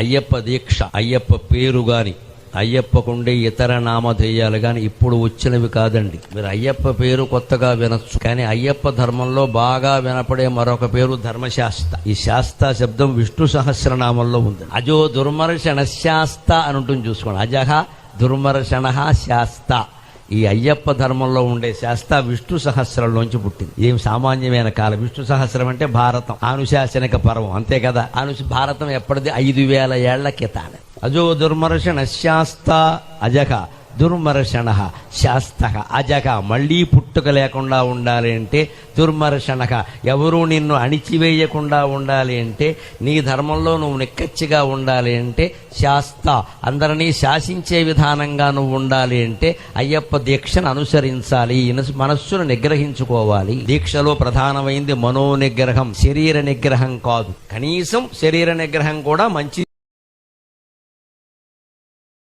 అయ్యప్ప దీక్ష, అయ్యప్ప పేరు గాని, అయ్యప్పకుండే ఇతర నామధేయాలు గాని ఇప్పుడు వచ్చినవి కాదండి. మీరు అయ్యప్ప పేరు కొత్తగా వినొచ్చు, కానీ అయ్యప్ప ధర్మంలో బాగా వినపడే మరొక పేరు ధర్మశాస్త్ర. ఈ శాస్త్ర శబ్దం విష్ణు సహస్రనామంలో ఉంది. అజో దుర్మర్షణ శాస్త అని ఉంటుంది, చూసుకోండి. అజహ దుర్మర్షణ శాస్త. ఈ అయ్యప్ప ధర్మంలో ఉండే శాస్త్ర విష్ణు సహస్రంలోంచి పుట్టింది. ఏం సామాన్యమైన కాలం. విష్ణు సహస్రం అంటే భారతం, ఆనుశాసనిక పర్వం, అంతే కదా. భారతం ఎప్పటిది? 5000 ఏళ్ల కితానే. అజో దుర్మర్షణ శాస్త అజక దుర్మర్షణ శాస్త అజక. మళ్లీ పుట్టుక లేకుండా ఉండాలి అంటే దుర్మర్షణ, ఎవరూ నిన్ను అణిచివేయకుండా ఉండాలి అంటే, నీ ధర్మంలో నువ్వు నిక్కచ్చిగా ఉండాలి అంటే శాస్త, అందరినీ శాసించే విధానంగా నువ్వు ఉండాలి అంటే అయ్యప్ప దీక్షను అనుసరించాలి. మనస్సును నిగ్రహించుకోవాలి. దీక్షలో ప్రధానమైంది మనో నిగ్రహం, శరీర నిగ్రహం కాదు. కనీసం శరీర నిగ్రహం కూడా మంచి